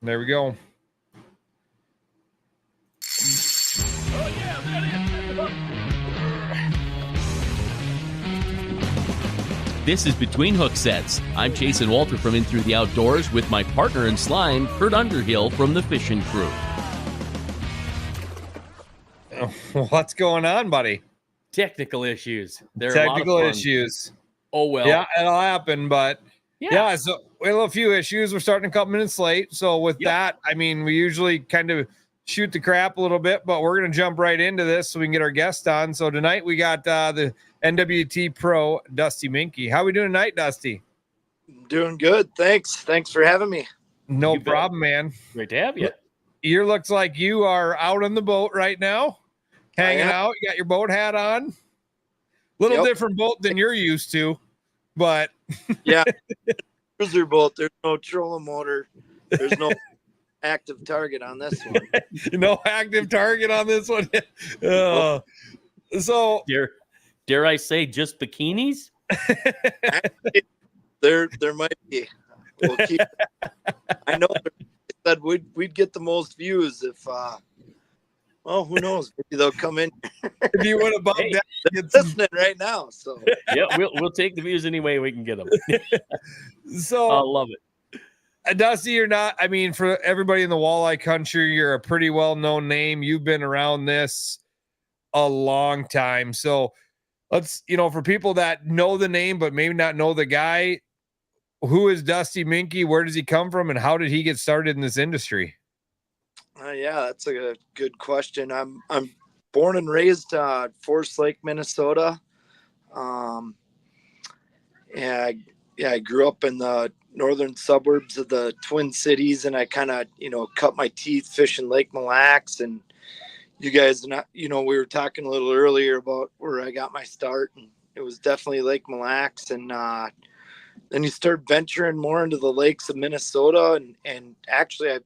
There we go. This is Between Hooksets. I'm Chasen Walter from In Through the Outdoors with my partner in slime, Curt Underhill from the fishing crew. What's going on, buddy? Technical issues. Technical issues. Oh, well. Yeah, it'll happen, but yeah, so we have a few issues. We're starting a couple minutes late. So with that, I mean, we usually kind of shoot the crap a little bit, but we're going to jump right into this so we can get our guest on. So tonight we got the NWT Pro, Dusty Minke. How we doing tonight, Dusty? Doing good. Thanks for having me. No problem, man. Great to have you. You looks like you are out on the boat right now, hanging out. You got your boat hat on. Little different boat than you're used to, but yeah, cruiser boat. There's no trolling motor. There's no active target on this one. No active target on this one. So dare I say just bikinis? There might be. We'll keep. I know they said we'd get the most views if. Well, who knows? Maybe they'll come in. If you want to bump that, they're listening right now. So yeah, we'll take the views any way we can get them. So I love it. Dusty, you're not. I mean, for everybody in the walleye country, you're a pretty well-known name. You've been around this a long time. So let's, for people that know the name but maybe not know the guy, who is Dusty Minke? Where does he come from, and how did he get started in this industry? Yeah, that's a good question. I'm born and raised Forest Lake, Minnesota. I grew up in the northern suburbs of the Twin Cities, and I kind of, cut my teeth fishing Lake Mille Lacs. And you guys, we were talking a little earlier about where I got my start, and it was definitely Lake Mille Lacs. And then you start venturing more into the lakes of Minnesota, and actually I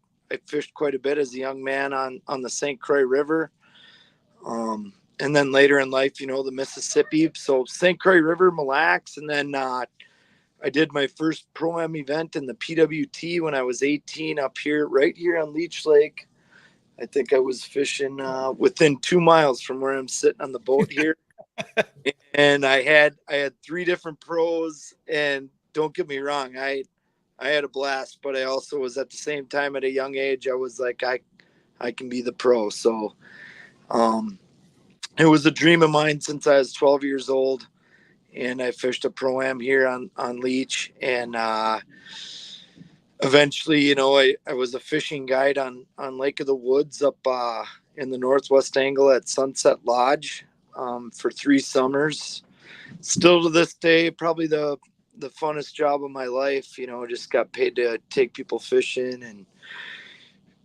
fished quite a bit as a young man on the St. Croix River. And then later in life, the Mississippi. So St. Croix River, Mille Lacs. And then I did my first Pro-Am event in the PWT when I was 18 right here on Leech Lake. I think I was fishing within 2 miles from where I'm sitting on the boat here. And I had 3 different pros, and don't get me wrong, I had a blast, but I also was at the same time at a young age, I was like, I can be the pro. So it was a dream of mine since I was 12 years old, and I fished a Pro-Am here on Leech. And eventually, I was a fishing guide on Lake of the Woods up in the Northwest Angle at Sunset Lodge for 3 summers. Still to this day, probably the funnest job of my life. Just got paid to take people fishing. And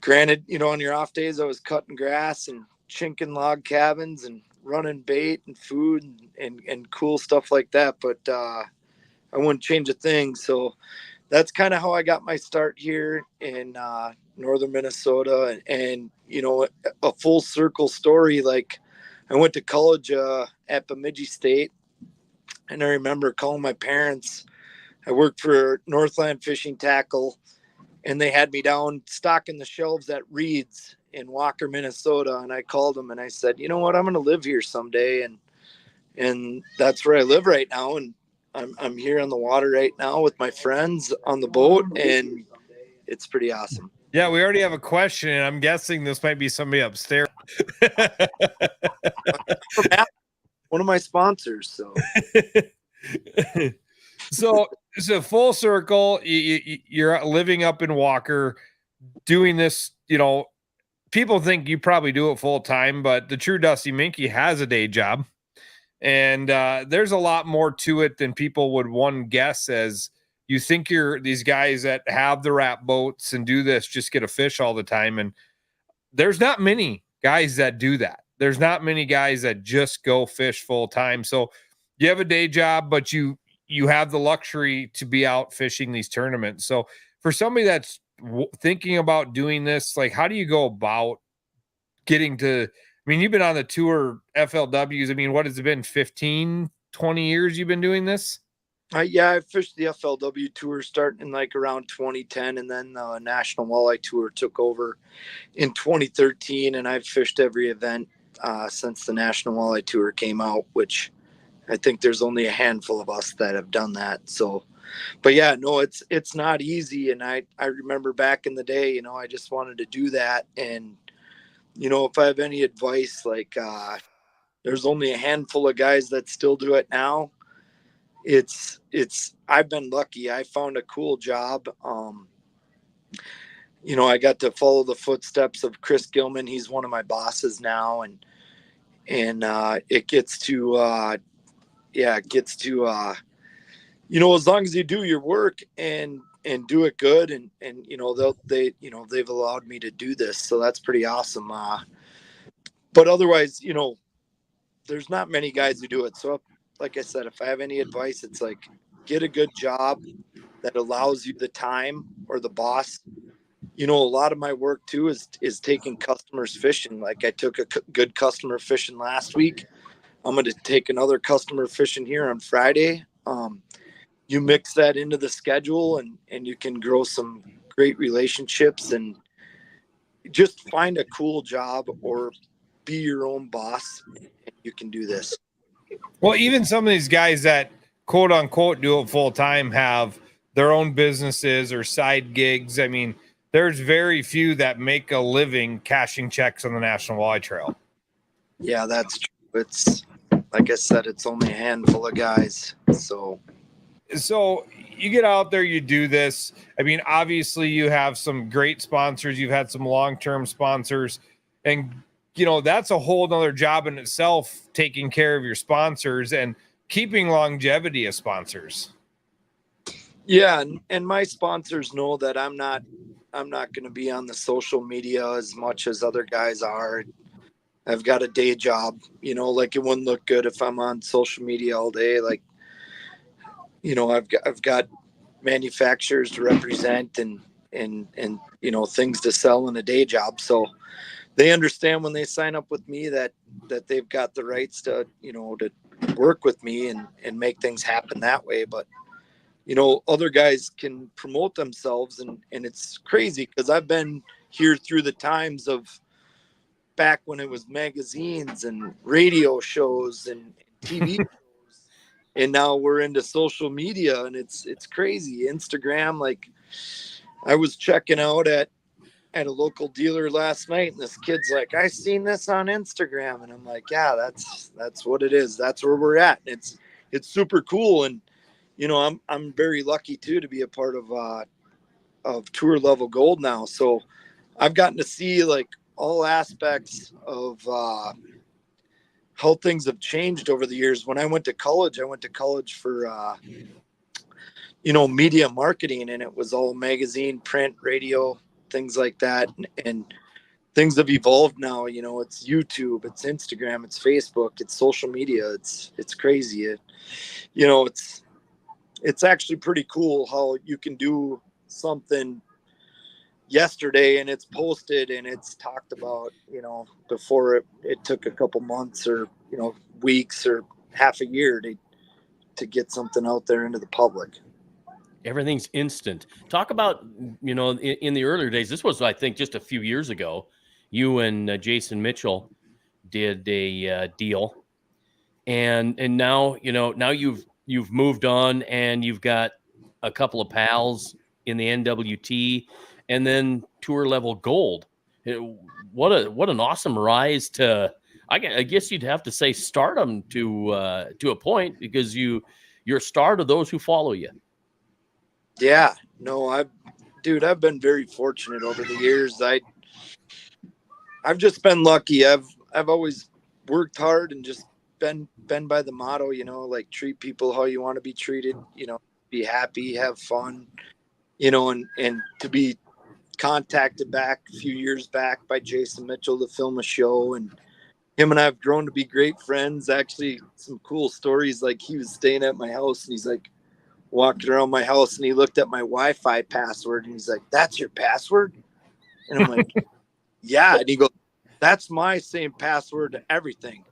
granted, on your off days, I was cutting grass and chinking log cabins and running bait and food and cool stuff like that. But I wouldn't change a thing. So that's kind of how I got my start here in northern Minnesota. And a full circle story. Like, I went to college at Bemidji State, and I remember calling my parents. I worked for Northland Fishing Tackle, and they had me down stocking the shelves at Reed's in Walker, Minnesota. And I called them and I said, you know what, I'm going to live here someday. And that's where I live right now. And I'm here on the water right now with my friends on the boat, and it's pretty awesome. Yeah, we already have a question, and I'm guessing this might be somebody upstairs. One of my sponsors. So full circle, you're living up in Walker, doing this. People think you probably do it full time, but the true Dusty Minke has a day job, and there's a lot more to it than people would one guess. As you think you're these guys that have the wrap boats and do this, just get a fish all the time, and there's not many guys that do that. There's not many guys that just go fish full time. So you have a day job, but you have the luxury to be out fishing these tournaments. So for somebody that's thinking about doing this, like, how do you go about getting to, you've been on the tour FLWs. What has it been? 15, 20 years you've been doing this? I fished the FLW tour starting in like around 2010, and then the National Walleye Tour took over in 2013, and I've fished every event since the National Walleye Tour came out, which I think there's only a handful of us that have done that. So, but yeah, no, it's not easy. And I remember back in the day, you know, I just wanted to do that. And, you know, if I have any advice, like there's only a handful of guys that still do it now. I've been lucky. I found a cool job. You know, I got to follow the footsteps of Chris Gilman. He's one of my bosses now. And it gets to, you know, as long as you do your work and do it good, and you know, they've allowed me to do this. So that's pretty awesome. But otherwise, you know, there's not many guys who do it. So like I said, if I have any advice, it's like, get a good job that allows you the time, or the boss. You know, a lot of my work too is taking customers fishing. Like I took a good customer fishing last week. I'm going to take another customer fishing here on Friday. You mix that into the schedule, and you can grow some great relationships, and just find a cool job or be your own boss. And you can do this. Well, even some of these guys that quote unquote do it full time have their own businesses or side gigs. I mean, there's very few that make a living cashing checks on the National Walleye Trail. Yeah, that's true. It's like I said, it's only a handful of guys. So you get out there, you do this. I mean, obviously you have some great sponsors. You've had some long-term sponsors, and you know, that's a whole nother job in itself, taking care of your sponsors and keeping longevity of sponsors. Yeah. And my sponsors know that I'm not going to be on the social media as much as other guys are. I've got a day job, you know, like it wouldn't look good if I'm on social media all day. Like, you know, I've got manufacturers to represent and, you know, things to sell in a day job. So they understand when they sign up with me that they've got the rights to, you know, to work with me and make things happen that way. But, you know, other guys can promote themselves, and it's crazy because I've been here through the times of back when it was magazines and radio shows and TV shows, and now we're into social media, and it's crazy. Instagram, like I was checking out at a local dealer last night, and this kid's like, I seen this on Instagram, and I'm like, yeah, that's what it is. That's where we're at. It's super cool. And you know, I'm very lucky too to be a part of Tour Level Gold now. So I've gotten to see like all aspects of how things have changed over the years. When I went to college for you know, media marketing, and it was all magazine, print, radio, things like that. And things have evolved now. You know, it's YouTube, it's Instagram, it's Facebook, it's social media. It's crazy. You know, it's actually pretty cool how you can do something yesterday and it's posted and it's talked about, you know, before it took a couple months or, you know, weeks or half a year to get something out there into the public. Everything's instant. Talk about, you know, in the earlier days, this was, I think, just a few years ago, you and Jason Mitchell did a deal, and now, you know, now you've moved on, and you've got a couple of pals in the NWT, and then Tour Level Gold. What an awesome rise to, I guess you'd have to say, stardom to a point, because you're a star to those who follow you. Yeah, no, I've been very fortunate over the years. I've just been lucky. I've always worked hard and just been by the motto, you know, like treat people how you want to be treated, you know, be happy, have fun, you know, and to be contacted back a few years back by Jason Mitchell to film a show, and him and I have grown to be great friends. Actually, some cool stories, like he was staying at my house and he's like walking around my house and he looked at my Wi-Fi password and he's like, that's your password? And I'm like, yeah. And he goes, that's my same password to everything.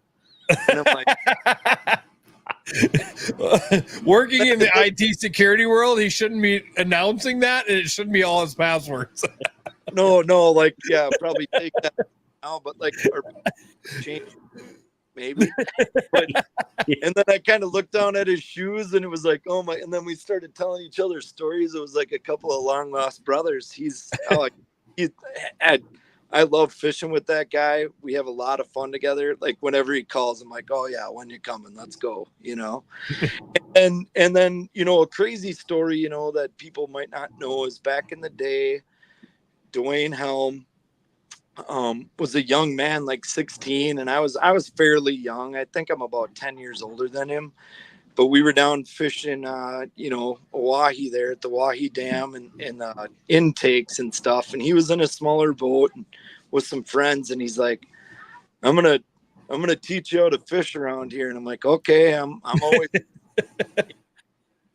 And I'm like, Working in the IT security world, he shouldn't be announcing that, and it shouldn't be all his passwords. No, like, yeah, probably take that now, but like, or change maybe. But and then I kind of looked down at his shoes, and it was like, oh my! And then we started telling each other stories. It was like a couple of long lost brothers. I love fishing with that guy. We have a lot of fun together. Like whenever he calls, I'm like, oh yeah, when you coming? Let's go. And then a crazy story that people might not know is back in the day, Dwayne Helm was a young man, like 16, and I was fairly young. I think I'm about 10 years older than him. But we were down fishing, Oahe there at the Oahe Dam and intakes and stuff. And he was in a smaller boat with some friends, and he's like, "I'm gonna teach you how to fish around here." And I'm like, "Okay." I'm always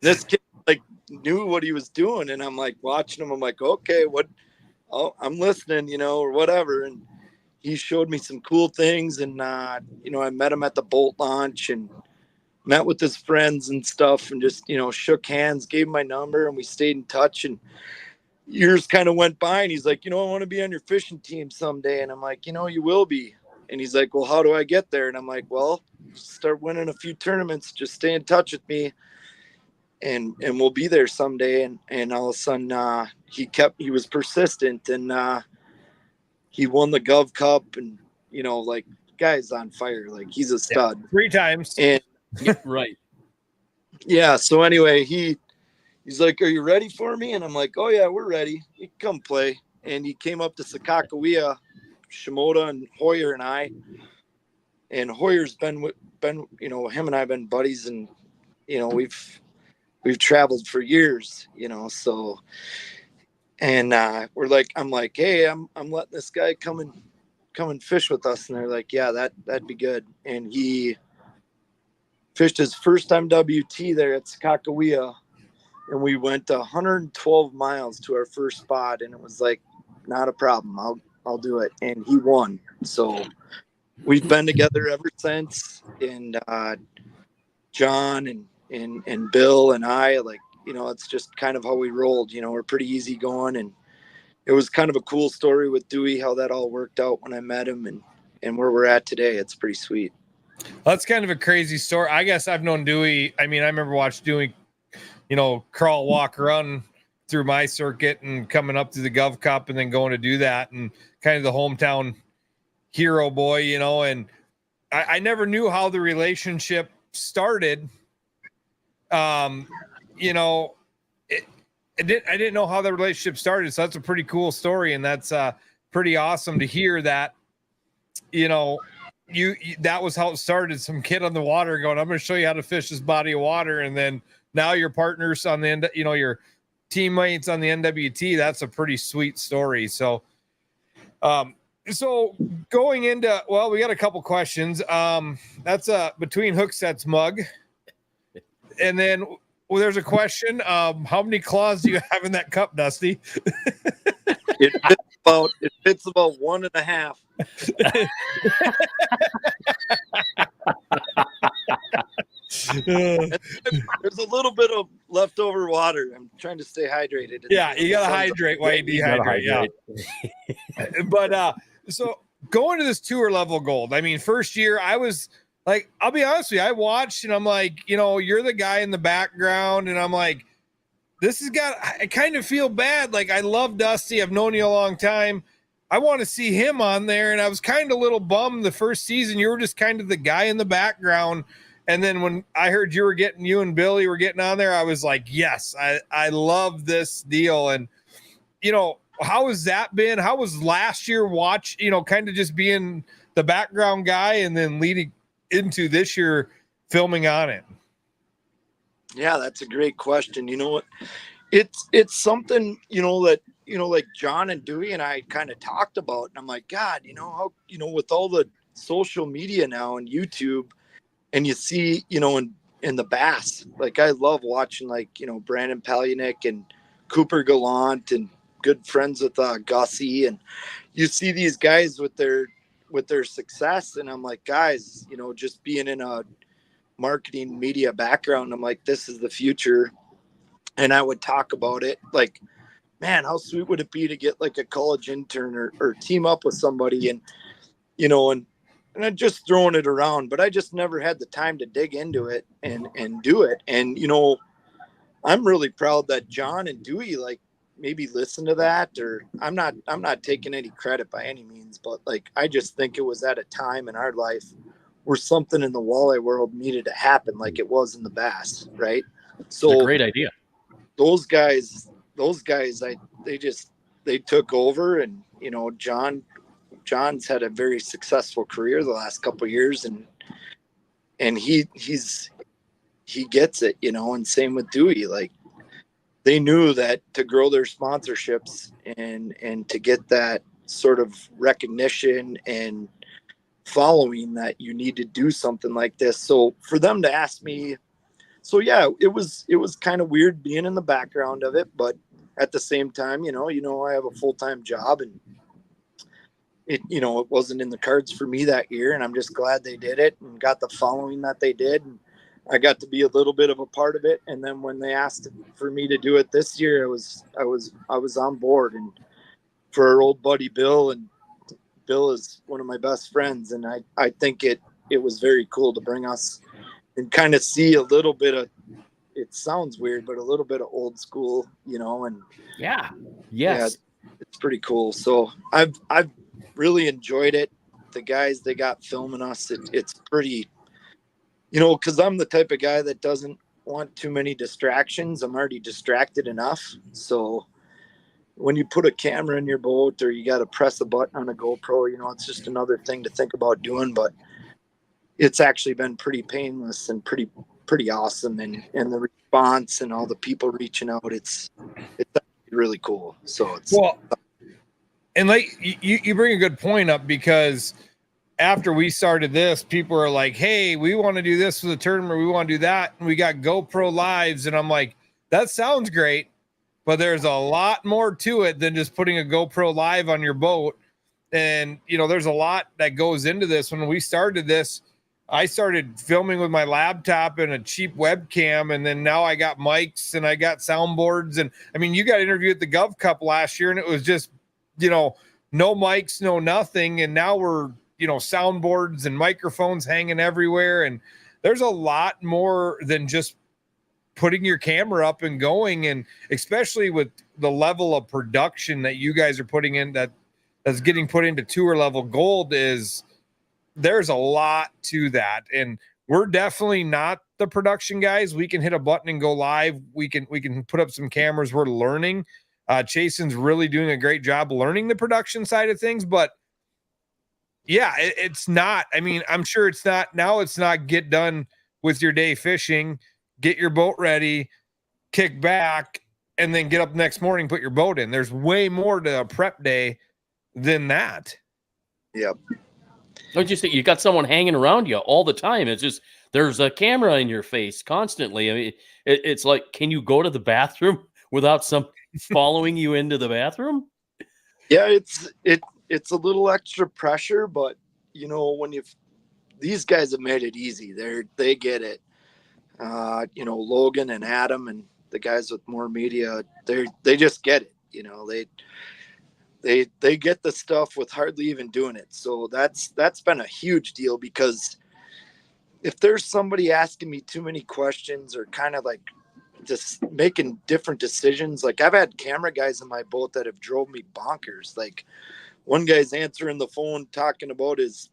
this kid like knew what he was doing, and I'm like watching him. I'm like, "Okay, what?" Oh, I'm listening, or whatever. And he showed me some cool things, and I met him at the boat launch and met with his friends and stuff, and just shook hands, gave him my number, and we stayed in touch. And years kind of went by, and he's like, I want to be on your fishing team someday. And I'm like, you will be. And he's like, well, how do I get there? And I'm like, well, start winning a few tournaments, just stay in touch with me, and we'll be there someday. And all of a sudden he was persistent, and he won the Gov Cup, and like, guy's on fire, like he's a stud. Yeah, 3 times. And right. Yeah. So anyway, he's like, are you ready for me? And I'm like, oh yeah, we're ready. You can come play. And he came up to Sakakawea, Shimoda and Hoyer and I. And Hoyer's been him and I have been buddies, and we've traveled for years, so. And I'm like, hey, I'm letting this guy come and fish with us. And they're like, yeah, that'd be good. And he fished his first MWT there at Sakakawea, and we went 112 miles to our first spot, and it was like, not a problem. I'll do it. And he won. So we've been together ever since. And John and Bill and I, like, it's just kind of how we rolled. We're pretty easy going, and it was kind of a cool story with Dewey, how that all worked out when I met him, and where we're at today. It's pretty sweet. Well, that's kind of a crazy story. I guess I've known Dewey. I mean, I remember watching Dewey, crawl, walk, run through my circuit and coming up to the Gov Cup and then going to do that, and kind of the hometown hero boy, and I never knew how the relationship started. I didn't know how the relationship started. So that's a pretty cool story. And that's pretty awesome to hear that, that was how it started. Some kid on the water going, I'm going to show you how to fish this body of water. And then now your partners on the end, your teammates on the NWT. That's a pretty sweet story. So, so going into, we got a couple questions. That's a Between Hooksets mug. And then there's a question. How many claws do you have in that cup, Dusty? It fits about 1.5. There's a little bit of leftover water. I'm trying to stay hydrated. Yeah, you gotta hydrate while you dehydrate. Yeah. But so going to this tour level gold. I mean, first year I was like, I'll be honest with you, I watched and I'm like, you're the guy in the background, and I'm like, I kind of feel bad. Like, I love Dusty. I've known you a long time. I want to see him on there. And I was kind of a little bummed the first season. You were just kind of the guy in the background. And then when I heard you and Billy were getting on there, I was like, yes, I love this deal. And, how has that been? How was last year kind of just being the background guy and then leading into this year filming on it? Yeah, that's a great question. You know what? It's something, that, like John and Dewey and I kind of talked about. And I'm like, God, how, with all the social media now and YouTube, and you see, in the bass, like I love watching, like, Brandon Palunik and Cooper Gallant and good friends with Gussie. And you see these guys with their success. And I'm like, guys, just being in a marketing media background. I'm like, this is the future. And I would talk about it like, man, how sweet would it be to get like a college intern or team up with somebody, and and I'm just throwing it around, but I just never had the time to dig into it and do it. And I'm really proud that John and Dewey like maybe listen to that, or I'm not taking any credit by any means, but like I just think it was at a time in our life where something in the walleye world needed to happen, like it was in the bass, right? So it's a great idea. Those guys, they took over, and John's had a very successful career the last couple of years, and he gets it, and same with Dewey. Like they knew that to grow their sponsorships and to get that sort of recognition and following, that you need to do something like this. So for them to ask me, so yeah, it was kind of weird being in the background of it, but at the same time, I have a full-time job, and it wasn't in the cards for me that year, and I'm just glad they did it and got the following that they did. And I got to be a little bit of a part of it. And then when they asked for me to do it this year, I was on board. And for our old buddy Bill, and Bill is one of my best friends, and I think it was very cool to bring us and kind of see a little bit of, it sounds weird, but a little bit of old school, and it's pretty cool. So I've really enjoyed it. The guys they got filming us, it's pretty, because I'm the type of guy that doesn't want too many distractions. I'm already distracted enough. So when you put a camera in your boat, or you got to press a button on a GoPro, it's just another thing to think about doing. But it's actually been pretty painless and pretty awesome. And the response and all the people reaching out, it's really cool. So it's and like you bring a good point up, because after we started this, people are like, hey, we want to do this for the tournament, we want to do that, and we got GoPro lives. And I'm like, that sounds great, but there's a lot more to it than just putting a GoPro live on your boat. And there's a lot that goes into this. When we started this, I started filming with my laptop and a cheap webcam, and then now I got mics and I got soundboards. And I mean, you got interviewed at the Gov Cup last year, and it was just no mics, no nothing. And now we're soundboards and microphones hanging everywhere. And there's a lot more than just putting your camera up and going. And especially with the level of production that you guys are putting in, that's getting put into tour level gold, there's a lot to that. And we're definitely not the production guys. We can hit a button and go live. We can put up some cameras. We're learning. Chasen's really doing a great job learning the production side of things, but yeah, it's not, I mean, I'm sure it's not get done with your day fishing, get your boat ready, kick back, and then get up next morning, put your boat in. There's way more to a prep day than that. Yep. Don't you think you got someone hanging around you all the time? It's just, there's a camera in your face constantly. I mean, it's like, can you go to the bathroom without some following you into the bathroom? Yeah, it's a little extra pressure, but when these guys have made it easy. They get it. Logan and Adam and the guys with more media, they just get it. They get the stuff with hardly even doing it. So that's been a huge deal, because if there's somebody asking me too many questions or kind of like just making different decisions, like I've had camera guys in my boat that have drove me bonkers. Like one guy's answering the phone talking about his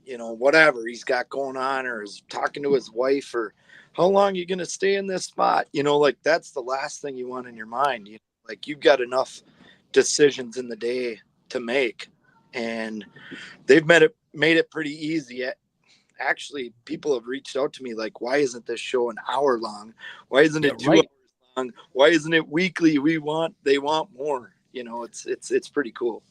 whatever he's got going on, or is talking to his wife, or how long are you going to stay in this spot? Like that's the last thing you want in your mind. Like you've got enough decisions in the day to make, and they've made it pretty easy. Actually, people have reached out to me like, why isn't this show an hour long? Why isn't it 2 hours long? Why isn't it weekly? They want more. It's pretty cool.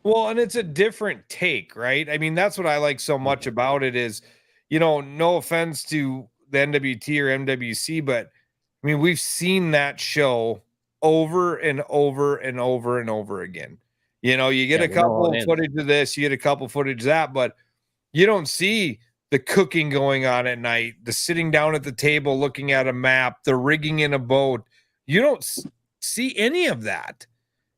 Well, and it's a different take, right? I mean, that's what I like so much about it is, no offense to the NWT or MWC, but I mean, we've seen that show over and over and over and over again. You get a couple footage of this, you get a couple footage of that, but you don't see the cooking going on at night, the sitting down at the table looking at a map, the rigging in a boat. You don't see any of that.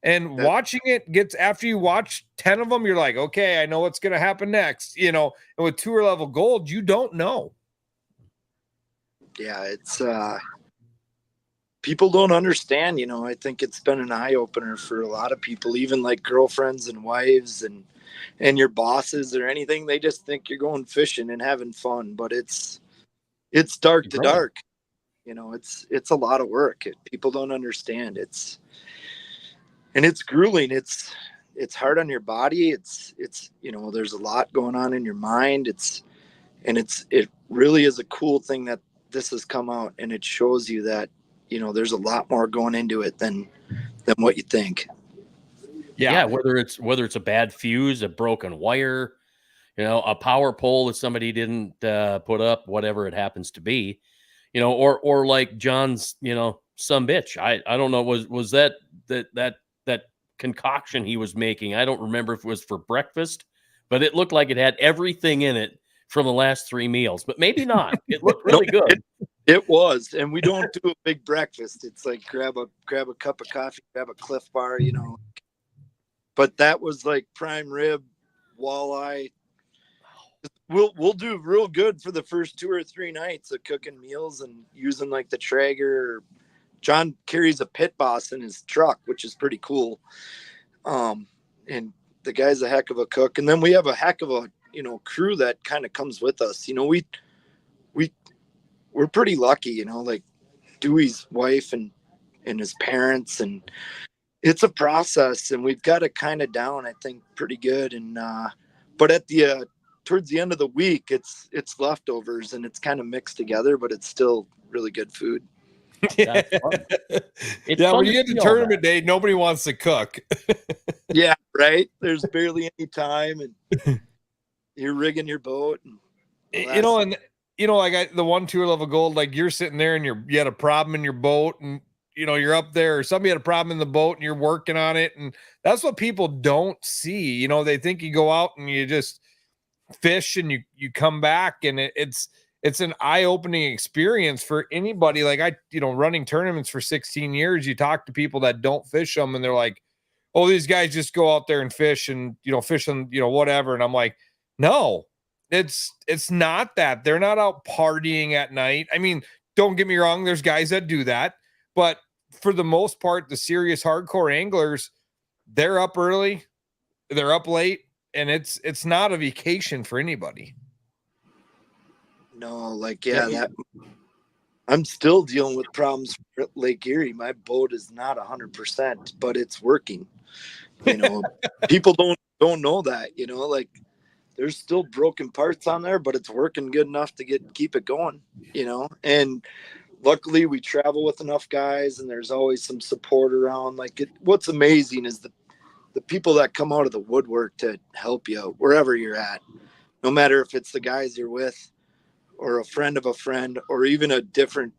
And watching it gets, after you watch 10 of them, you're like, okay, I know what's going to happen next. You know, and with tour level gold, you don't know. Yeah, it's people don't understand, you know. I think it's been an eye opener for a lot of people, even like girlfriends and wives and your bosses or anything. They just think you're going fishing and having fun, but it's dark to dark. You know, it's a lot of work. People don't understand. It's grueling. It's hard on your body. It's you know, there's a lot going on in your mind. It really is a cool thing that this has come out, and it shows you that, you know, there's a lot more going into it than what you think. Yeah, whether it's a bad fuse, a broken wire, you know, a power pole that somebody didn't put up, whatever it happens to be, you know, or like John's, you know, some bitch. I don't know, was that concoction he was making. I don't remember if it was for breakfast, but it looked like it had everything in it from the last 3 meals, but maybe not. It looked really good. It was, and we don't do a big breakfast. It's like grab a cup of coffee, grab a Cliff Bar, you know. But that was like prime rib, walleye. We'll do real good for the first 2 or 3 nights of cooking meals and using like the Traeger. John carries a pit boss in his truck, which is pretty cool. And the guy's a heck of a cook. And then we have a heck of a, you know, crew that kind of comes with us. You know, we're pretty lucky, you know, like Dewey's wife and his parents, and it's a process, and we've got it kind of down, I think, pretty good. And but at the towards the end of the week, it's leftovers, and it's kind of mixed together, but it's still really good food. Yeah, when you get to tournament day, nobody wants to cook. Yeah, right. There's barely any time, and you're rigging your boat. And you know, and you know, like the one tour level gold, like you're sitting there and you had a problem in your boat, and you know, you're up there, or somebody had a problem in the boat and you're working on it. And that's what people don't see. You know, they think you go out and you just fish and you come back, and it's an eye-opening experience for anybody. Like you know, running tournaments for 16 years, you talk to people that don't fish them, and they're like, oh, these guys just go out there and fish and, you know, fish and, you know, whatever. And I'm like, no, it's not that. They're not out partying at night. I mean, don't get me wrong, there's guys that do that, but for the most part, the serious hardcore anglers, they're up early, they're up late, and it's not a vacation for anybody. No, like, that I'm still dealing with problems for Lake Erie. My boat is not 100%, but it's working. You know, people don't know that, you know, like there's still broken parts on there, but it's working good enough to keep it going, you know. And luckily we travel with enough guys, and there's always some support around. Like what's amazing is the people that come out of the woodwork to help you wherever you're at, no matter if it's the guys you're with or a friend of a friend, or even a different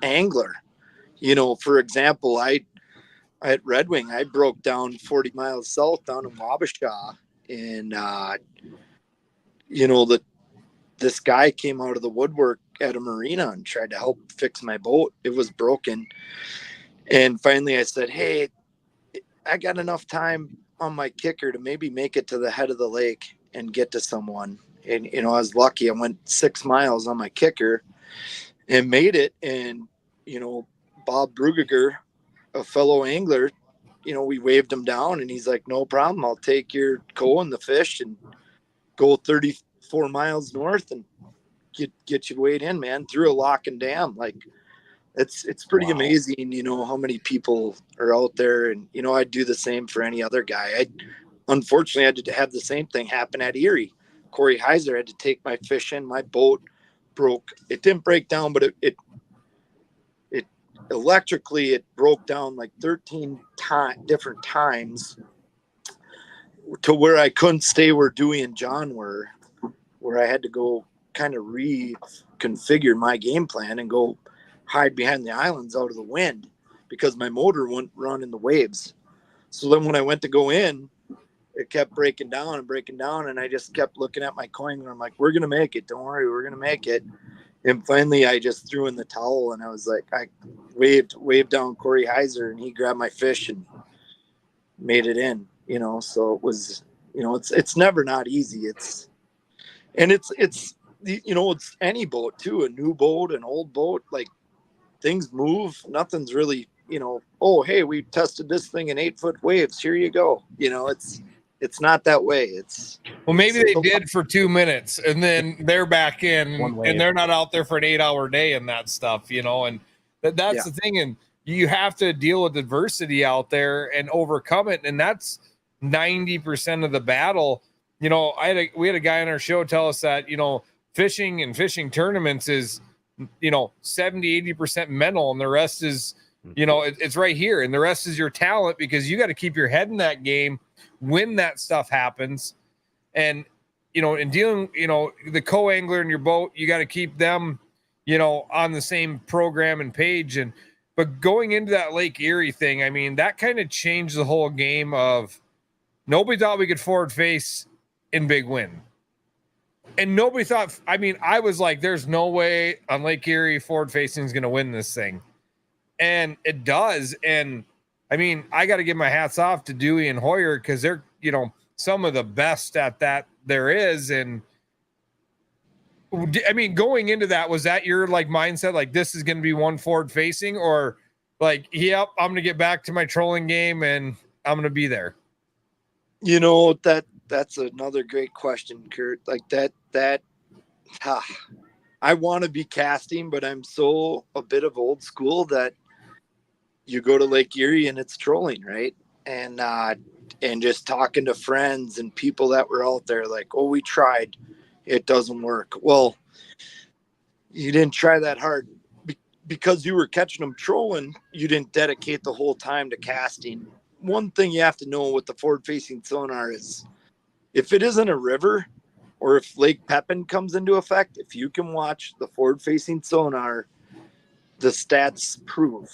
angler. You know, for example, I at Red Wing, I broke down 40 miles south down in Wabasha, and you know, this guy came out of the woodwork at a marina and tried to help fix my boat. It was broken. And finally I said, hey, I got enough time on my kicker to maybe make it to the head of the lake and get to someone. And, you know, I was lucky. I went 6 miles on my kicker and made it. And, you know, Bob Brugiger, a fellow angler, you know, we waved him down, and he's like, no problem. I'll take your co and the fish and go 34 miles north and get you weighed in, man, through a lock and dam. Like it's pretty amazing, you know, how many people are out there. And, you know, I'd do the same for any other guy. Unfortunately, I had to have the same thing happen at Erie. Corey Heiser had to take my fish in. My boat broke. It didn't break down, but it electrically, it broke down like 13 different times to where I couldn't stay where Dewey and John were, where I had to go kind of reconfigure my game plan and go hide behind the islands out of the wind because my motor wouldn't run in the waves. So then when I went to go in, it kept breaking down and breaking down. And I just kept looking at my coin and I'm like, we're going to make it. Don't worry. We're going to make it. And finally I just threw in the towel and I was like, I waved down Corey Heiser and he grabbed my fish and made it in, so it was, it's never not easy. It's any boat too, a new boat, an old boat, like things move. Nothing's really, oh, hey, we tested this thing in 8-foot waves. Here you go. It's not that way. Maybe they did for 2 minutes and then they're back in and they're not out there for an 8-hour day and that stuff, and that's the thing. And you have to deal with adversity out there and overcome it. And that's 90% of the battle. We had a guy on our show tell us that, fishing and fishing tournaments is, 70-80% mental, and the rest is, it's right here. And the rest is your talent, because you got to keep your head in that game when that stuff happens. And, in dealing, the co-angler in your boat, you got to keep them, on the same program and page. But going into that Lake Erie thing, I mean, that kind of changed the whole game of nobody thought we could forward face in big wind. And nobody thought, I was like, there's no way on Lake Erie forward facing is going to win this thing. And it does. And I got to give my hats off to Dewey and Hoyer, because they're, some of the best at that there is. And going into that, was that your mindset? Like, this is going to be one forward facing, or like, yep, I'm going to get back to my trolling game and I'm going to be there? That's another great question, Curt. Like I want to be casting, but I'm so a bit of old school that you go to Lake Erie and it's trolling, right? And just talking to friends and people that were out there, like, oh, we tried, it doesn't work. Well, you didn't try that hard because you were catching them trolling. You didn't dedicate the whole time to casting. One thing you have to know with the forward facing sonar is, if it isn't a river or if Lake Pepin comes into effect, if you can watch the forward facing sonar, the stats prove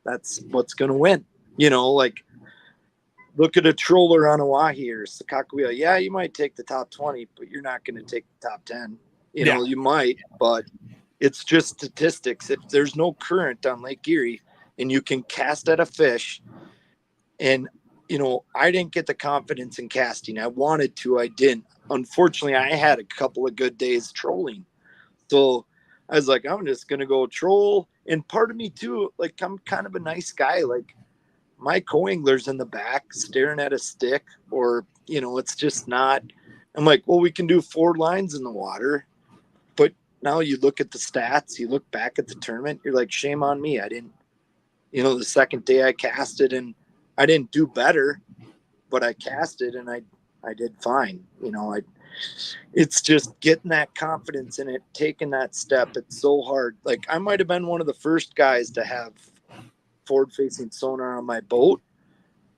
that's what's going to win. Look at a troller on Oahe or Sakakawea. Yeah, you might take the top 20, but you're not going to take the top 10. You might, but it's just statistics. If there's no current on Lake Erie and you can cast at a fish, and I didn't get the confidence in casting. I wanted to, I didn't. Unfortunately, I had a couple of good days trolling. So I was like, I'm just going to go troll. And part of me too, like, I'm kind of a nice guy. Like, my co-angler's in the back staring at a stick, or, it's just not, I'm like, well, we can do 4 lines in the water. But now you look at the stats, you look back at the tournament, you're like, shame on me. I didn't, the second day I casted and I didn't do better, but I casted and I did fine. It's just getting that confidence in it, taking that step. It's so hard. Like, I might've been one of the first guys to have forward facing sonar on my boat,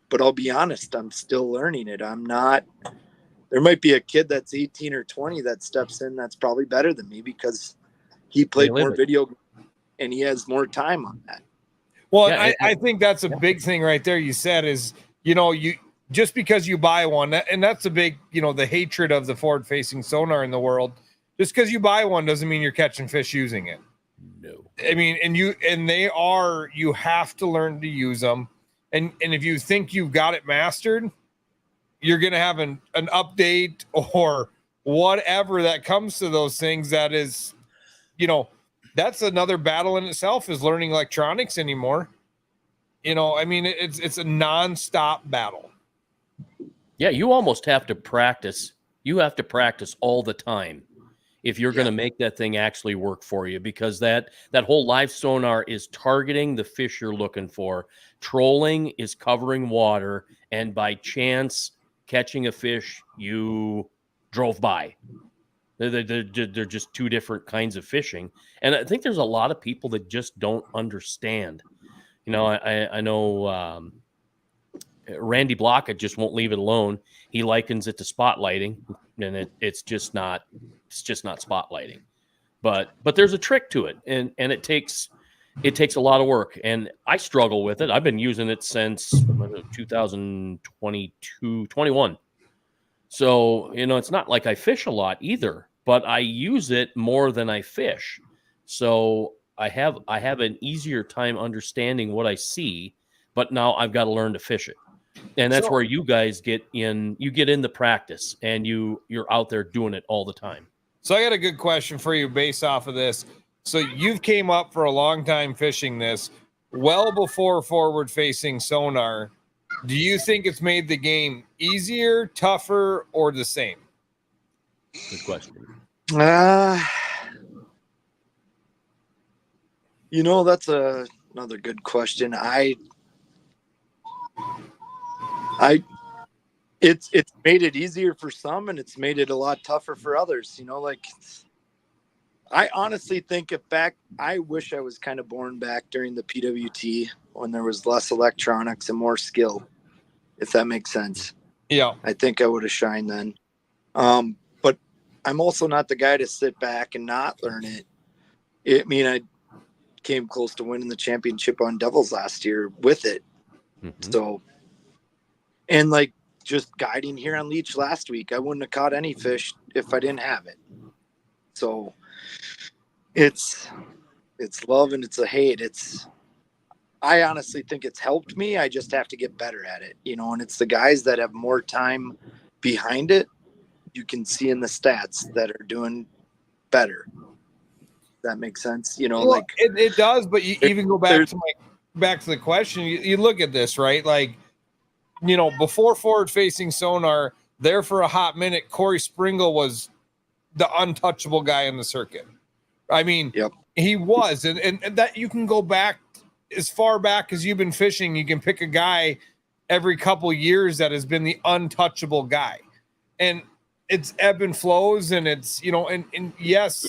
but I'll be honest, I'm still learning it. There might be a kid that's 18 or 20 that steps in that's probably better than me because he played more video and he has more time on that. Well, yeah, I think that's a big thing right there. You said is, you just because you buy one, and that's a big, the hatred of the forward facing sonar in the world. Just because you buy one doesn't mean you're catching fish using it. No. You have to learn to use them. And if you think you've got it mastered, you're going to have an update or whatever that comes to those things. That is, that's another battle in itself, is learning electronics anymore. It's a nonstop battle. Yeah. You almost have to practice. You have to practice all the time if you're going to make that thing actually work for you, because that whole live sonar is targeting the fish you're looking for. Trolling is covering water and by chance catching a fish you drove by. They're just two different kinds of fishing. And I think there's a lot of people that just don't understand. I know Randy Blockett just won't leave it alone. He likens it to spotlighting, and it's just not spotlighting. But there's a trick to it, and it takes it takes a lot of work, and I struggle with it. I've been using it since 2022, 21. So, it's not like I fish a lot either, but I use it more than I fish. So I have an easier time understanding what I see, but now I've got to learn to fish it. And that's where you guys get in the practice, and you're out there doing it all the time. So I got a good question for you based off of this. So you've came up for a long time fishing this well before forward-facing sonar. Do you think it's made the game easier, tougher, or the same? Good question. That's another good question. It's made it easier for some, and it's made it a lot tougher for others. I honestly think I wish I was kind of born back during the PWT when there was less electronics and more skill, if that makes sense. Yeah. I think I would have shined then. But I'm also not the guy to sit back and not learn it. I came close to winning the championship on Devils last year with it. Mm-hmm. So, and just guiding here on Leech last week, I wouldn't have caught any fish if I didn't have it. So it's love and it's a hate. I honestly think it's helped me. I just have to get better at it, and it's the guys that have more time behind it. You can see in the stats that are doing better. That makes sense. It does, but you even go back to the question, you look at this, right? Before forward-facing sonar, there for a hot minute, Corey Springle was the untouchable guy in the circuit. I mean, yep. He was, and that you can go back as far back as you've been fishing. You can pick a guy every couple years that has been the untouchable guy, and it's ebb and flows, and it's and yes,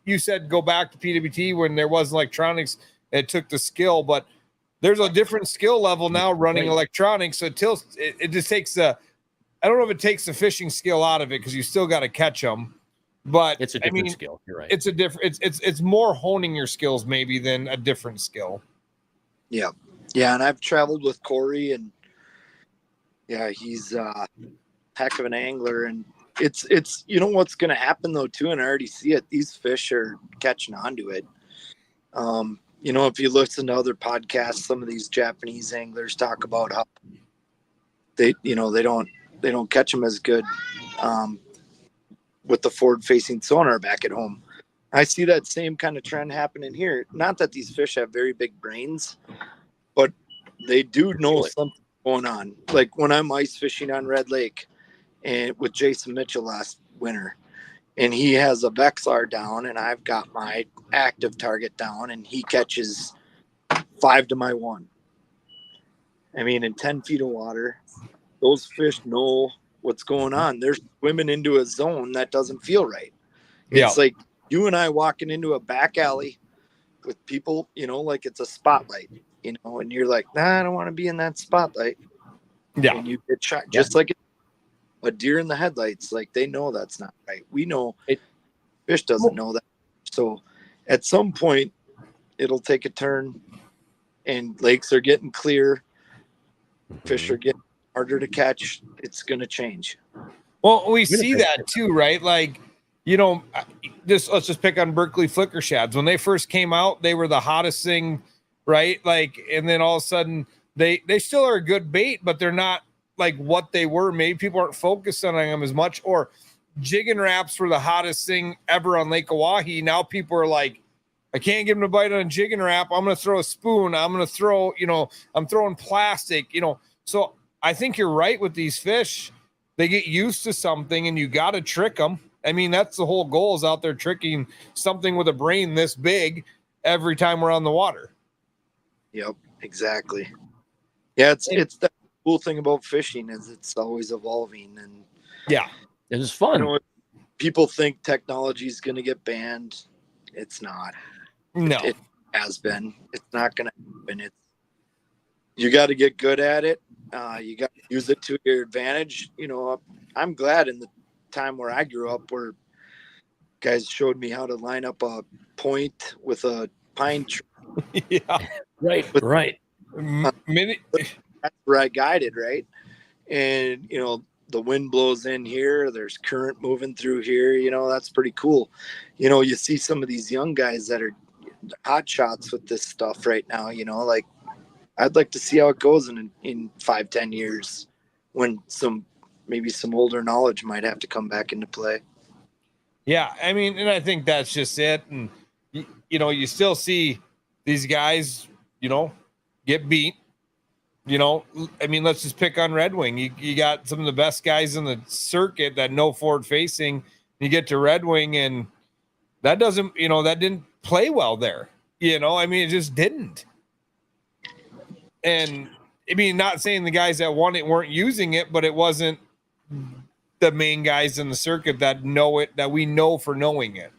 you said go back to PWT when there wasn't electronics. It took the skill, but there's a different skill level now running electronics. So it just takes I don't know if it takes the fishing skill out of it because you still got to catch them. But it's a different skill. You're right. It's more honing your skills maybe than a different skill. Yeah. Yeah. And I've traveled with Corey, and he's a heck of an angler. And it's what's going to happen though too. And I already see it. These fish are catching onto it. If you listen to other podcasts, some of these Japanese anglers talk about how they don't catch them as good with the forward-facing sonar back at home. I see that same kind of trend happening here. Not that these fish have very big brains, but they do know something going on. Like when I'm ice fishing on Red Lake and with Jason Mitchell last winter, and he has a Vexlar down, and I've got my active target down, and he catches 5 to my 1. In 10 feet of water, those fish know what's going on. They're swimming into a zone that doesn't feel right. It's like you and I walking into a back alley with people, like it's a spotlight, and you're like, nah, I don't want to be in that spotlight. Yeah. And you get shot just like a deer in the headlights. Like they know that's not right. We know fish doesn't know that. So at some point it'll take a turn, and lakes are getting clear. Fish are getting harder to catch. It's going to change. Well, we see that too, right? Let's just pick on Berkeley flicker shads. When they first came out, they were the hottest thing, right? And then all of a sudden they still are a good bait, but they're not like what they were. Maybe people aren't focused on them as much. Or jigging wraps were the hottest thing ever on Lake Oahe. Now people are like, I can't give them a bite on a jigging wrap. I'm going to throw a spoon. I'm going to throw, I'm throwing plastic, So I think you're right with these fish. They get used to something, and you got to trick them. That's the whole goal, is out there tricking something with a brain this big every time we're on the water. Yep, exactly. Yeah, it's the cool thing about fishing is it's always evolving, and it's fun. People think technology is going to get banned. It's not. No, it has been. It's not going to happen. You got to get good at it. You got to use it to your advantage. I'm glad in the time where I grew up, where guys showed me how to line up a point with a pine tree Yeah. Right. That's where I guided, right? And, you know, the wind blows in here, there's current moving through here, you know, that's pretty cool. You know, you see some of these young guys that are hot shots with this stuff right now, you know, like I'd like to see how it goes in 5-10 years when maybe some older knowledge might have to come back into play. Yeah, I mean, and I think that's just it. And you know, you still see these guys, you know, get beat. You know, I mean, let's just pick on Red Wing. You got some of the best guys in the circuit that know forward facing. You get to Red Wing, and that doesn't, you know, that didn't play well there. You know, I mean, it just didn't. And I mean, not saying the guys that won it weren't using it, but it wasn't the main guys in the circuit that know it, that we know for knowing it.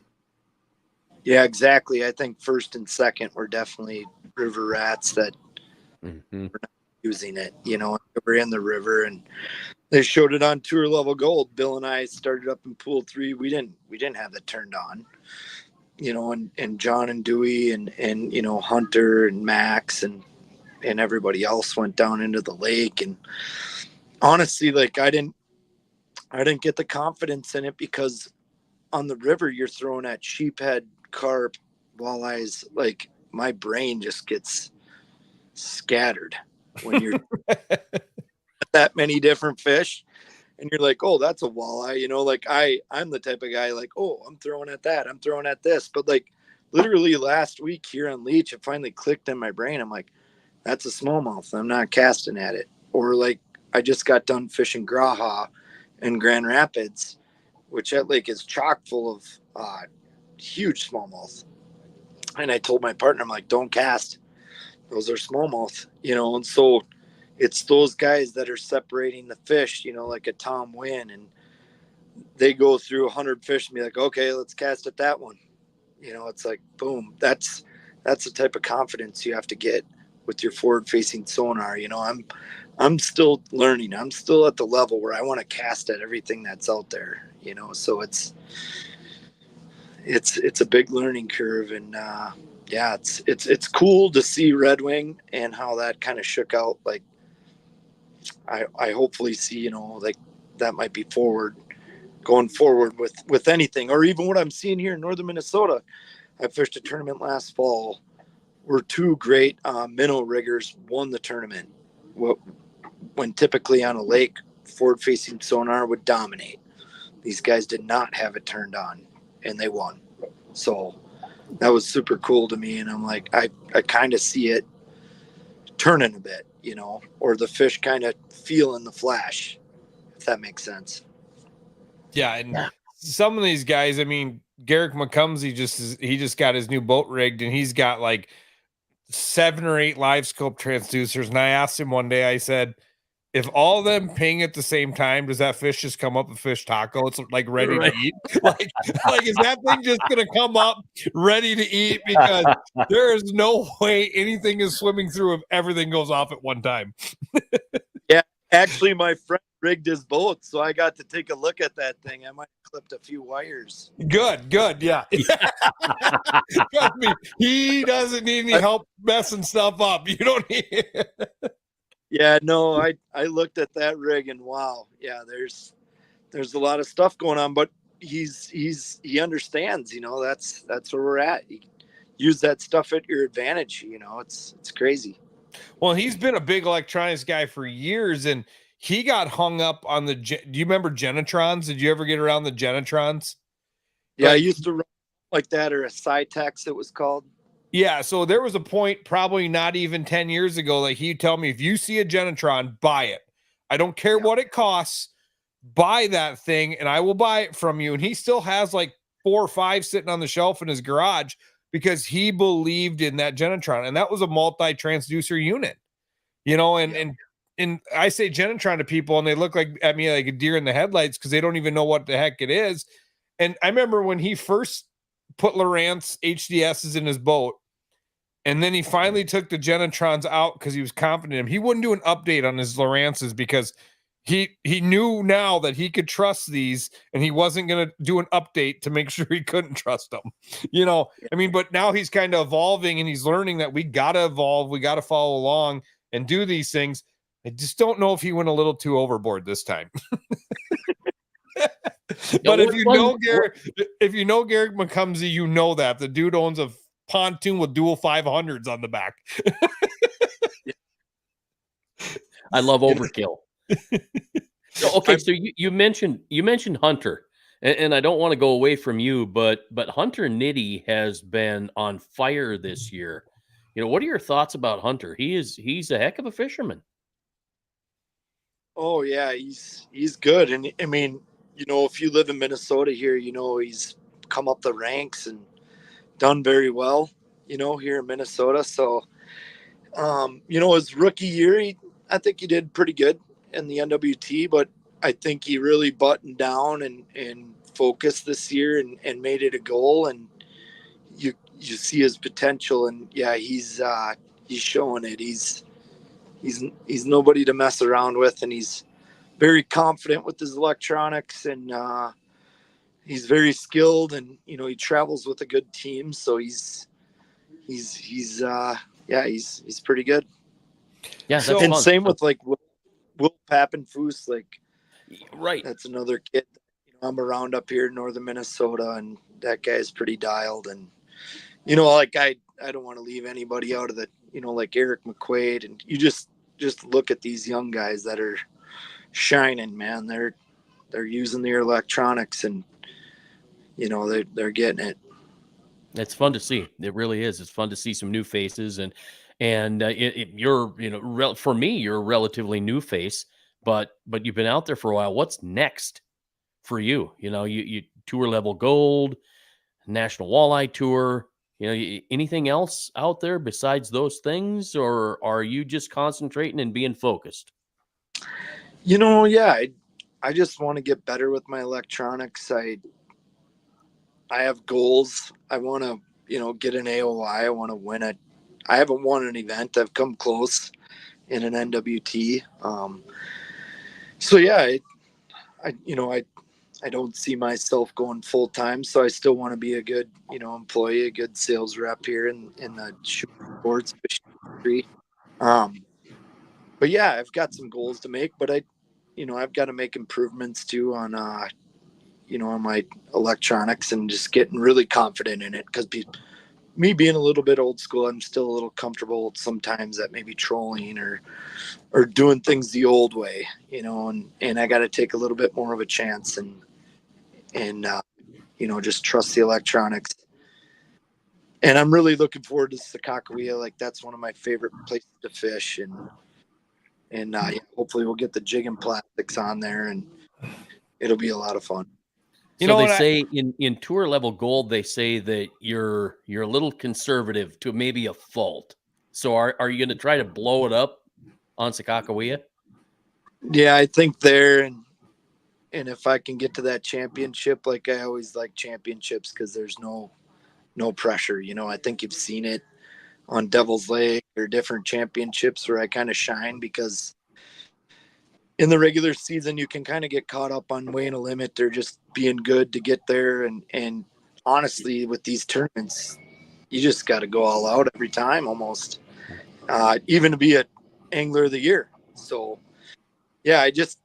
Yeah, exactly. I think first and second were definitely river rats that were not using it. You know, they were in the river and they showed it on Tour Level Gold. Bill and I started up in Pool 3. We didn't have it turned on. You know, and John and Dewey and you know, Hunter and Max and everybody else went down into the lake. And honestly, like I didn't get the confidence in it because on the river you're throwing at sheephead, carp, walleyes. Like my brain just gets scattered when you're that many different fish and you're like, oh, that's a walleye, you know, like I'm the type of guy like, oh, I'm throwing at that, I'm throwing at this. But like literally last week here on Leech, it finally clicked in my brain. I'm like, that's a smallmouth, I'm not casting at it. Or like I just got done fishing Graha in Grand Rapids, which that lake is chock full of huge smallmouth. And I told my partner, I'm like, don't cast. Those are smallmouth, you know. And so it's those guys that are separating the fish, you know, like a Tom Wynn, and they go through 100 fish and be like, okay, let's cast at that one. You know, it's like, boom. That's the type of confidence you have to get with your forward-facing sonar. You know, I'm still learning. I'm still at the level where I want to cast at everything that's out there. You know, so it's a big learning curve, and yeah, it's cool to see Red Wing and how that kind of shook out. Like I hopefully see, you know, like that might be going forward with anything, or even what I'm seeing here in northern Minnesota. I fished a tournament last fall where two great minnow riggers won the tournament. When typically on a lake, forward-facing sonar would dominate. These guys did not have it turned on, and they won. So that was super cool to me, and I'm like, I kind of see it turning a bit, you know, or the fish kind of feeling the flash, if that makes sense. Yeah, and some of these guys, I mean, Garrick McCumsey just got his new boat rigged, and he's got like 7 or 8 live scope transducers. And I asked him one day, I said, if all of them ping at the same time, does that fish just come up a fish taco? It's like ready to eat. like is that thing just gonna come up ready to eat? Because there is no way anything is swimming through if everything goes off at one time. Yeah, actually, my friend rigged his boat, so I got to take a look at that thing. I might have clipped a few wires. Good, yeah. Trust me, he doesn't need any help messing stuff up. You don't need it. Yeah, no, I looked at that rig and wow, yeah, there's a lot of stuff going on, but he understands, you know, that's where we're at. You use that stuff at your advantage, you know, it's crazy. Well, he's been a big electronics guy for years, and he got hung up on do you remember Genetrons? Did you ever get around the Genetrons? Yeah, I used to run like that, or a Cytex it was called. Yeah, so there was a point probably not even 10 years ago that he'd tell me, if you see a Genetron, buy it. I don't care what it costs. Buy that thing and I will buy it from you. And he still has like 4 or 5 sitting on the shelf in his garage because he believed in that Genetron. And that was a multi-transducer unit, you know, and I say Genetron to people and they look at me like a deer in the headlights because they don't even know what the heck it is. And I remember when he first put Lowrance HDSs in his boat, and then he finally took the Genetrons out because he was confident in him. He wouldn't do an update on his Lowrances because he knew now that he could trust these, and he wasn't going to do an update to make sure he couldn't trust them. I mean, but now he's kind of evolving, and he's learning that we got to evolve, we got to follow along and do these things. I just don't know if he went a little too overboard this time. But if you know Garrett McCumsey, you know that the dude owns a pontoon with dual 500s on the back. I love overkill. So you mentioned Hunter, and I don't want to go away from you, but Hunter Nitty has been on fire this year. What are your thoughts about Hunter? He's a heck of a fisherman. Oh yeah, he's good, and I mean, if you live in Minnesota here, he's come up the ranks and done very well, here in Minnesota. So, his rookie year, I think he did pretty good in the NWT, but I think he really buttoned down and focused this year and made it a goal. And you see his potential, and yeah, he's showing it. He's nobody to mess around with, and he's very confident with his electronics, and he's very skilled, and he travels with a good team, so he's pretty good. Yeah, so, and same with like Will Pappenfuss, like right. That's another kid. I'm around up here in northern Minnesota, and that guy's pretty dialed. And like I don't want to leave anybody out of the like Eric McQuaid, and you just look at these young guys that are shining, man. They're using their electronics, and they're getting it. It's fun to see. It really is. It's fun to see some new faces, and you're for me, you're a relatively new face, but you've been out there for a while. What's next for you? You tour level gold, National Walleye Tour. Anything else out there besides those things, or are you just concentrating and being focused? Yeah, I just want to get better with my electronics. I have goals. I want to, get an AOI. I want to win it. I haven't won an event. I've come close in an NWT. So yeah, I don't see myself going full time. So I still want to be a good, employee, a good sales rep here in the sports fishing industry. But yeah, I've got some goals to make, but I've got to make improvements too on, on my electronics, and just getting really confident in it. Because me being a little bit old school, I'm still a little comfortable sometimes at maybe trolling or doing things the old way, and I got to take a little bit more of a chance and just trust the electronics. And I'm really looking forward to Sakakawea. Like, that's one of my favorite places to fish, and hopefully we'll get the jig and plastics on there, and it'll be a lot of fun. So they say in tour level gold, they say that you're a little conservative to maybe a fault. So are you going to try to blow it up on Sakakawea? Yeah, I think there, and if I can get to that championship, like I always like championships because there's no pressure. I think you've seen it on Devil's Lake or different championships where I kind of shine, because in the regular season, you can kind of get caught up on weighing a limit or just being good to get there. And honestly, with these tournaments, you just got to go all out every time almost, even to be an angler of the year. So yeah, I just,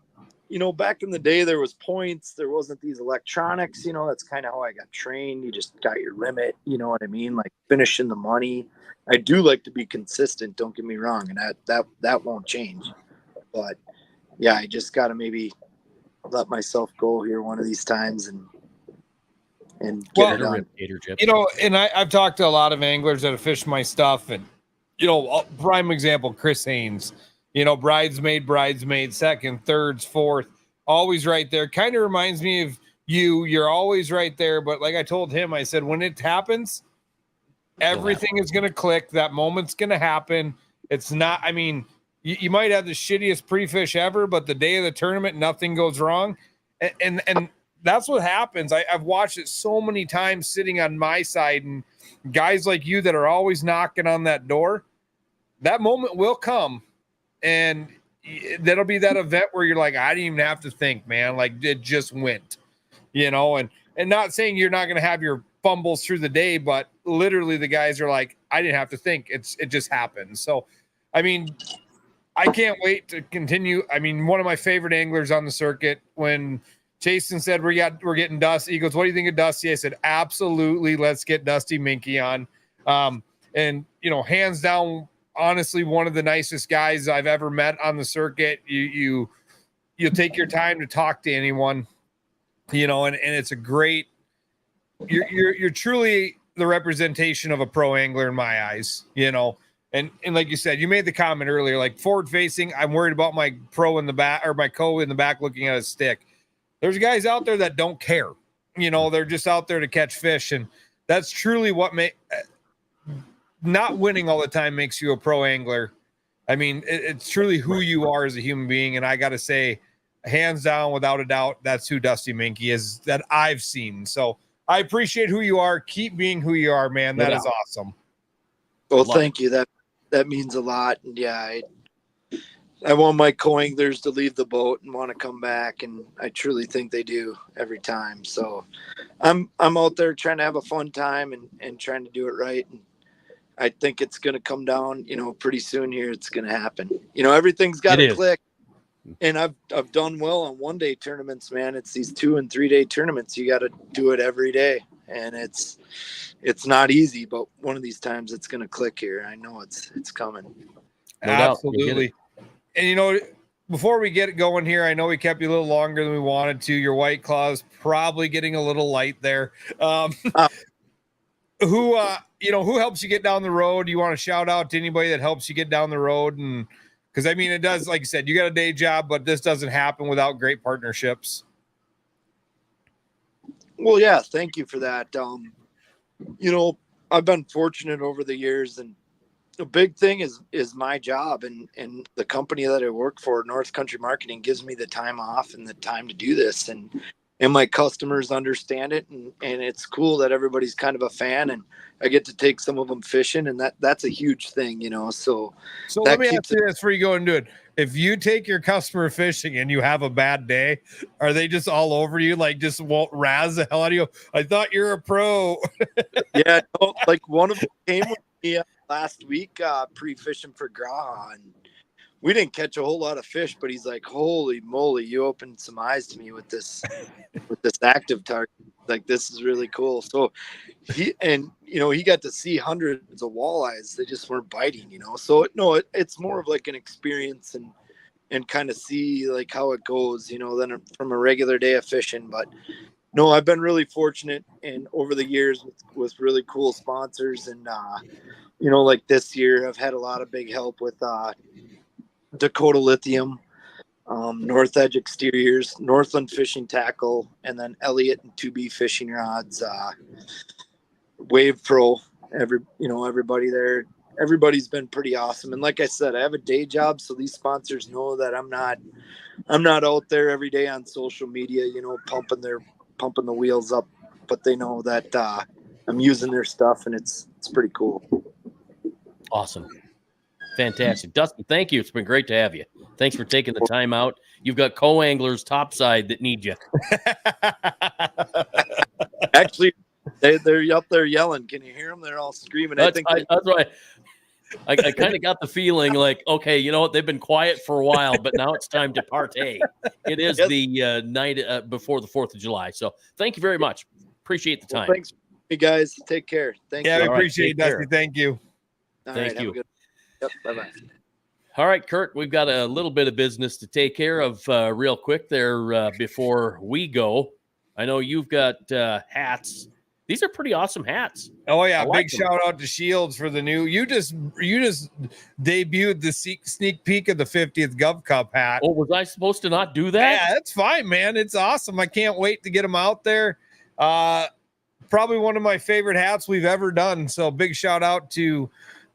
back in the day, there was points, there wasn't these electronics, that's kind of how I got trained. You just got your limit, you know what I mean? Like finishing the money. I do like to be consistent. Don't get me wrong. And that won't change, but yeah, I just got to maybe let myself go here one of these times and get it on. And I've talked to a lot of anglers that have fished my stuff, and prime example, Chris Haynes, bridesmaid, second, thirds, fourth, always right there. Kind of reminds me of you're always right there. But like I told him, I said, when it happens, everything is going to click. That moment's going to happen. It's not, I mean, you might have the shittiest pre-fish ever, but the day of the tournament, nothing goes wrong. And that's what happens. I've watched it so many times sitting on my side, and guys like you that are always knocking on that door, that moment will come. And that'll be that event where you're like, I didn't even have to think, man. Like it just went, and not saying you're not going to have your fumbles through the day, but literally the guys are like, I didn't have to think. It just happened. So, I mean, I can't wait to continue. I mean, one of my favorite anglers on the circuit, when Chasen said we're getting Dusty, he goes, what do you think of Dusty? I said, absolutely. Let's get Dusty Minke on. And hands down, honestly, one of the nicest guys I've ever met on the circuit. You take your time to talk to anyone, and it's a great, you're truly the representation of a pro angler in my eyes, and like you said, you made the comment earlier, like forward facing, I'm worried about my pro in the back or my co in the back looking at his stick. There's guys out there that don't care, they're just out there to catch fish. And that's truly what not winning all the time makes you a pro angler. I mean, it's truly who you are as a human being. And I got to say, hands down, without a doubt, that's who Dusty Minke is that I've seen. So I appreciate who you are. Keep being who you are, man. That is awesome. Well, thank you. That means a lot. And yeah, I want my co-anglers to leave the boat and want to come back, and I truly think they do every time. So I'm out there trying to have a fun time and trying to do it right. And I think it's going to come down, pretty soon here. It's going to happen. Everything's got to click. And I've done well on 1 day tournaments, man. It's these 2 and 3 day tournaments. You got to do it every day, and it's not easy, but one of these times it's going to click here. I know it's coming. No Absolutely. And before we get going here, I know we kept you a little longer than we wanted to. Your White Claw's probably getting a little light there. Who helps you get down the road? You want to shout out to anybody that helps you get down the road? And because I mean, it does, like you said, you got a day job, but this doesn't happen without great partnerships. Well, yeah, thank you for that. I've been fortunate over the years, and the big thing is my job and the company that I work for, North Country Marketing, gives me the time off and the time to do this, and my customers understand it, and it's cool that everybody's kind of a fan, and I get to take some of them fishing, and that's a huge thing, so let me ask you this before you go and do it. If you take your customer fishing and you have a bad day, are they just all over you, like just won't razz the hell out of you? I thought you're a pro. Yeah, like one of them came with me last week pre-fishing for Graha, and we didn't catch a whole lot of fish, but he's like, holy moly, you opened some eyes to me with this active target. Like, this is really cool. So he got to see hundreds of walleyes. They just weren't biting, So it's more of like an experience and kind of see like how it goes, than from a regular day of fishing. But no, I've been really fortunate, and over the years with really cool sponsors, and like this year, I've had a lot of big help with Dakota Lithium, North Edge Exteriors, Northland Fishing Tackle, and then Elliott and 2B Fishing Rods, Wave Pro. Everybody there, everybody's been pretty awesome. And like I said, I have a day job, so these sponsors know that I'm not out there every day on social media, pumping the wheels up, but they know that I'm using their stuff, and it's pretty cool. Awesome. Fantastic. Dustin, thank you. It's been great to have you. Thanks for taking the time out. You've got co-anglers topside that need you. Actually, they're up there yelling. Can you hear them? They're all screaming. That's right. I kind of got the feeling like, okay, you know what? They've been quiet for a while, but now it's time to partay. It is the night before the 4th of July. So thank you very much. Appreciate the time. Well, thanks, you guys. Take care. Thank you. Yeah, we appreciate it, Dusty. Thank you. Thank you. Yep. Bye-bye. All right, Curt, we've got a little bit of business to take care of real quick there before we go. I know you've got hats. These are pretty awesome hats. Oh yeah, big shout out to Shields for the new. You just debuted the sneak peek of the 50th Gov Cup hat. Oh, was I supposed to not do that? Yeah, that's fine, man. It's awesome. I can't wait to get them out there. Probably one of my favorite hats we've ever done. So big shout out to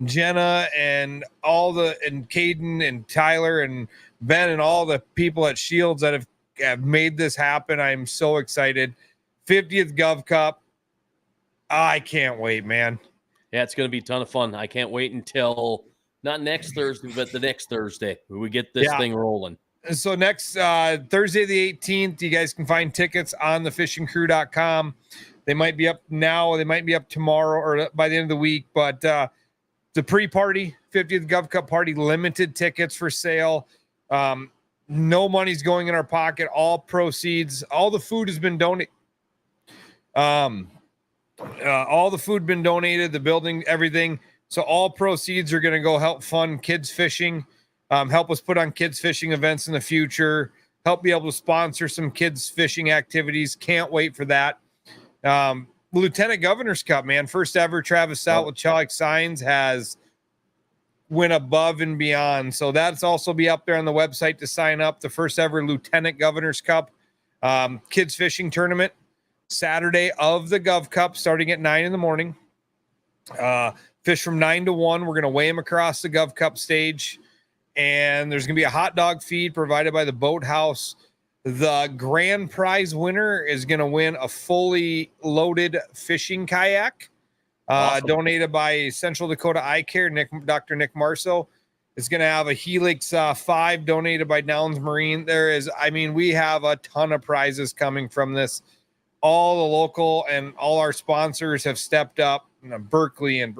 Jenna and and Caden and Tyler and Ben and all the people at Shields that have made this happen. I'm so excited. 50th Gov Cup. I can't wait, man. Yeah, it's going to be a ton of fun. I can't wait until Not next Thursday, but the next Thursday. We get this thing rolling. So next Thursday, the 18th, you guys can find tickets on thefishingcrew.com. They might be up now, or they might be up tomorrow or by the end of the week. But the pre-party, 50th Gov Cup party, limited tickets for sale. No money's going in our pocket. All proceeds, all the food has been donated. All the food been donated, the building, everything. So all proceeds are going to go help fund kids fishing, help us put on kids fishing events in the future, help be able to sponsor some kids fishing activities. Can't wait for that. Lieutenant Governor's Cup, man, first ever. Travis Stout with Chalk Signs has went above and beyond. So that's also be up there on the website to sign up. The first ever Lieutenant Governor's Cup kids fishing tournament, Saturday of the Gov Cup, starting at 9 in the morning. Fish from 9 to 1. We're going to weigh them across the Gov Cup stage. And there's going to be a hot dog feed provided by the Boathouse. The grand prize winner is going to win a fully loaded fishing kayak, awesome, donated by Central Dakota Eye Care. Dr. Nick Marceau is going to have a Helix 5 donated by Downs Marine. We have a ton of prizes coming from this. All the local and all our sponsors have stepped up. Berkeley, and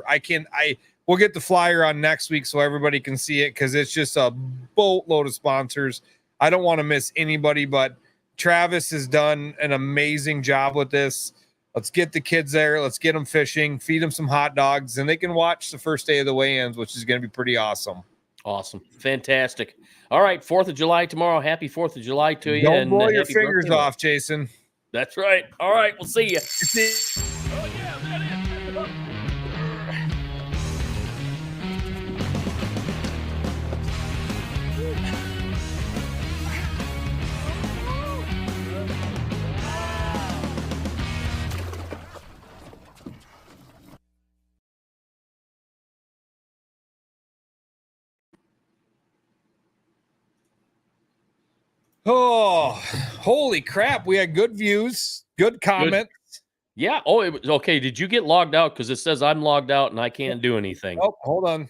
we'll get the flyer on next week so everybody can see it, because it's just a boatload of sponsors. I don't want to miss anybody, but Travis has done an amazing job with this. Let's get the kids there. Let's get them fishing, feed them some hot dogs, and they can watch the first day of the weigh-ins, which is going to be pretty awesome. Awesome. Fantastic. All right. 4th of July tomorrow. Happy 4th of July to you. Don't blow your fingers off, Jason. That's right. All right. We'll see you. Oh, holy crap. We had good views, good comments. Good. Yeah. Oh, it was okay. Did you get logged out? Because it says I'm logged out and I can't do anything. Oh, hold on.